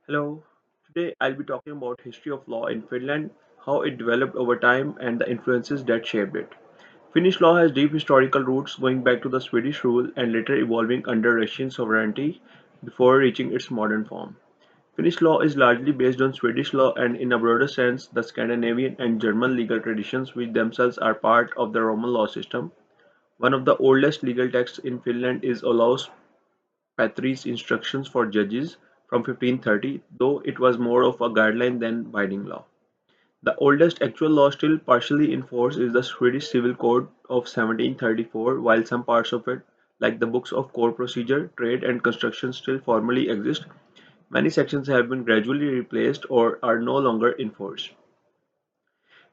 Hello. Today I'll be talking about history of law in Finland, how it developed over time and the influences that shaped it. Finnish law has deep historical roots going back to the Swedish rule and later evolving under Russian sovereignty before reaching its modern form. Finnish law is largely based on Swedish law and in a broader sense the Scandinavian and German legal traditions which themselves are part of the Roman law system. One of the oldest legal texts in Finland is Olaus Patri's Instructions for Judges from 1530, though it was more of a guideline than binding law. The oldest actual law still partially in force is the Swedish Civil Code of 1734, while some parts of it, like the books of core procedure, trade, and construction, still formally exist. Many sections have been gradually replaced or are no longer in force.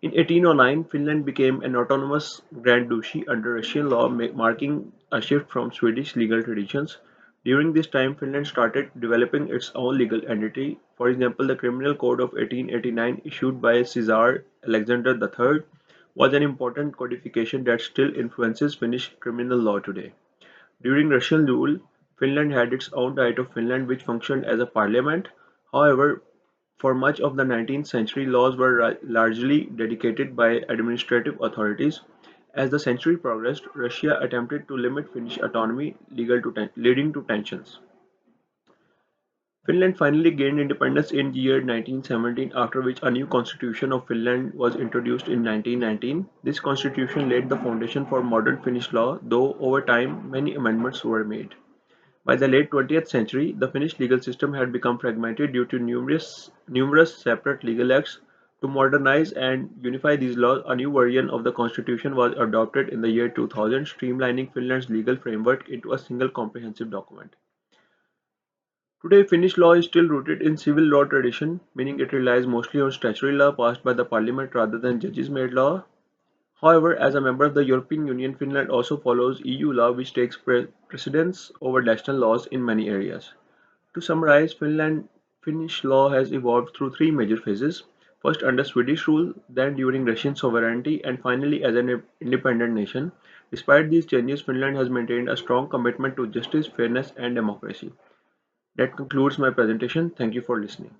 In 1809, Finland became an autonomous Grand Duchy under Russian law, marking a shift from Swedish legal traditions. During this time, Finland started developing its own legal entity. For example, the Criminal Code of 1889, issued by Caesar Alexander III, was an important codification that still influences Finnish criminal law today. During Russian rule, Finland had its own Diet of Finland, which functioned as a parliament. However, for much of the 19th century, laws were largely dedicated by administrative authorities. As the century progressed, Russia attempted to limit Finnish autonomy, leading to tensions. Finland finally gained independence in year 1917, after which a new constitution of Finland was introduced in 1919. This constitution laid the foundation for modern Finnish law, though over time many amendments were made. By the late 20th century, the Finnish legal system had become fragmented due to numerous separate legal acts. To modernize and unify these laws, a new version of the constitution was adopted in the year 2000, streamlining Finland's legal framework into a single comprehensive document. Today, Finnish law is still rooted in civil law tradition, meaning it relies mostly on statutory law passed by the parliament rather than judges-made law. However, as a member of the European Union, Finland also follows EU law, which takes precedence over national laws in many areas. To summarize, Finnish law has evolved through three major phases: first under Swedish rule, then during Russian sovereignty, and finally as an independent nation. Despite these changes, Finland has maintained a strong commitment to justice, fairness, and democracy. That concludes my presentation. Thank you for listening.